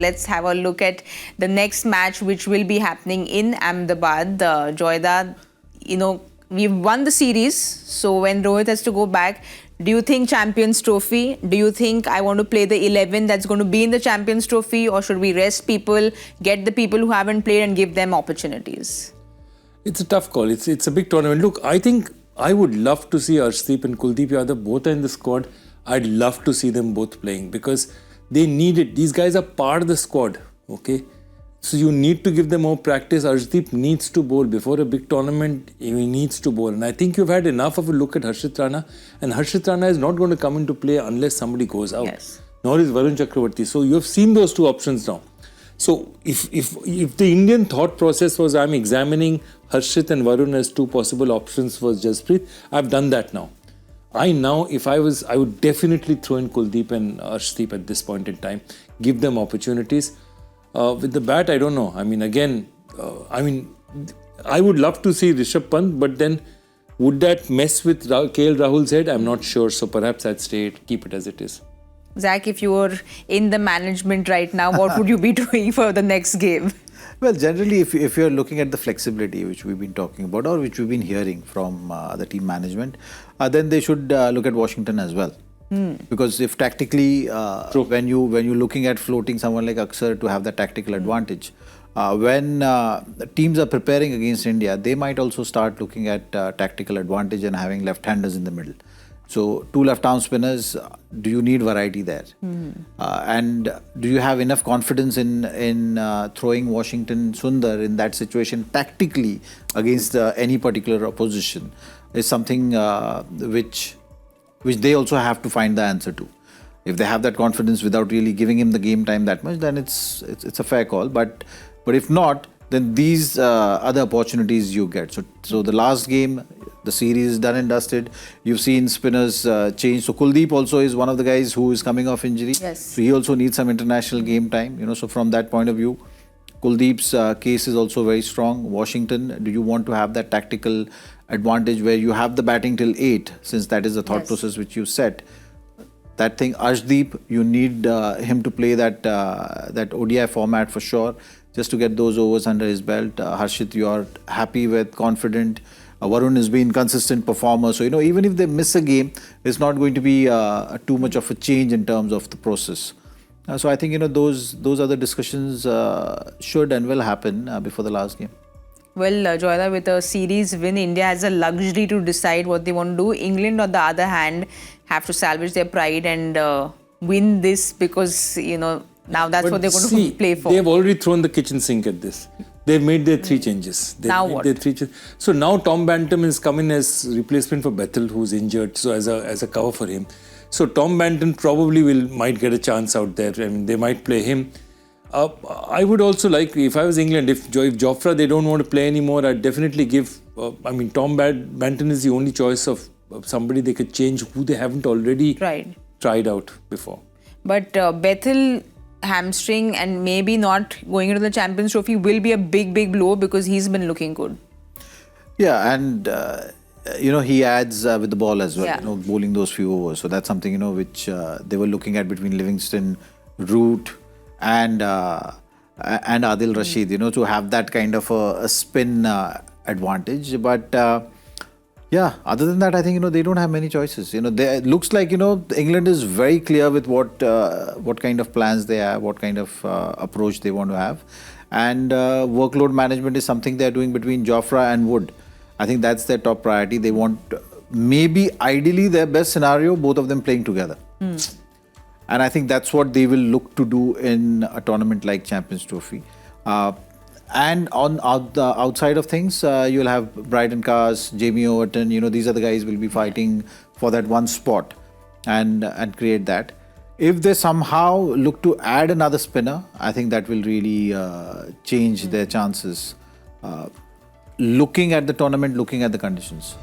Let's have a look at the next match, which will be happening in Ahmedabad. Joyda, we've won the series. So when Rohit has to go back, do you think Champions Trophy? Do you think I want to play the 11 that's going to be in the Champions Trophy? Or should we rest people, get the people who haven't played and give them opportunities? It's a tough call. It's a big tournament. Look, I think I would love to see Arshdeep and Kuldeep Yadav both are in the squad. I'd love to see them both playing because they need it. These guys are part of the squad, okay? So you need to give them more practice. Arshdeep needs to bowl. Before a big tournament, he needs to bowl. And I think you've had enough of a look at Harshit Rana. And Harshit Rana is not going to come into play unless somebody goes out. Yes. Nor is Varun Chakravarti. So you have seen those two options now. So if the Indian thought process was I'm examining Harshit and Varun as two possible options for Jasprit, I've done that now. If I would definitely throw in Kuldeep and Arshdeep at this point in time, give them opportunities. With the bat, I don't know. I would love to see Rishabh Pant, but then would that mess with KL Rahul's head? I'm not sure. So perhaps I'd keep it as it is. Zach, if you were in the management right now, what would you be doing for the next game? Well, generally, if you're looking at the flexibility which we've been talking about or which we've been hearing from the team management, then they should look at Washington as well. Because if tactically, when you're looking at floating someone like Aksar to have that tactical advantage, when teams are preparing against India, they might also start looking at tactical advantage and having left-handers in the middle. So, two left-arm spinners, do you need variety there? And do you have enough confidence in throwing Washington Sundar in that situation tactically against any particular opposition? Is something which they also have to find the answer to. If they have that confidence without really giving him the game time that much, then it's a fair call. But if not, then these other opportunities you get. So the last game, the series is done and dusted. You've seen spinners change. So Kuldeep also is one of the guys who is coming off injury. Yes. So he also needs some international game time. So from that point of view, Kuldeep's case is also very strong. Washington, do you want to have that tactical advantage where you have the batting till 8, since that is the thought process which you set? That thing, Arshdeep, you need him to play that ODI format for sure, just to get those overs under his belt. Harshit, you are happy with, confident. Varun has been consistent performer. So, even if they miss a game, it's not going to be too much of a change in terms of the process. So I think, those other discussions should and will happen before the last game. Well, Joyda, with a series win, India has a luxury to decide what they want to do. England, on the other hand, have to salvage their pride and win this because, now that's what they're going to play for. They've already thrown the kitchen sink at this. They've made their 3 changes. Now what? So now Tom Bantam has come in as replacement for Bethel, who's injured, so as a cover for him. So Tom Bantam probably might get a chance out there. They might play him. I would also like, if I was England, if Jofra they don't want to play anymore, I'd definitely give. Tom Bantam is the only choice of somebody they could change who they haven't already tried out before. But Bethel hamstring and maybe not going into the Champions Trophy will be a big blow because he's been looking good. Yeah, and he adds with the ball as well. Yeah. Bowling those few overs. So that's something which they were looking at between Livingston, Root, and Adil Rashid. To have that kind of a spin advantage. But yeah, other than that, I think they don't have many choices. It looks like England is very clear with what kind of plans they have, what kind of approach they want to have, and workload management is something they are doing between Jofra and Wood. I think that's their top priority. They want maybe ideally their best scenario, both of them playing together. And I think that's what they will look to do in a tournament like Champions Trophy. And on the outside of things, you'll have Bryden Cars, Jamie Overton. These are the guys who will be fighting for that one spot and create that. If they somehow look to add another spinner, I think that will really change their chances. Looking at the tournament, looking at the conditions.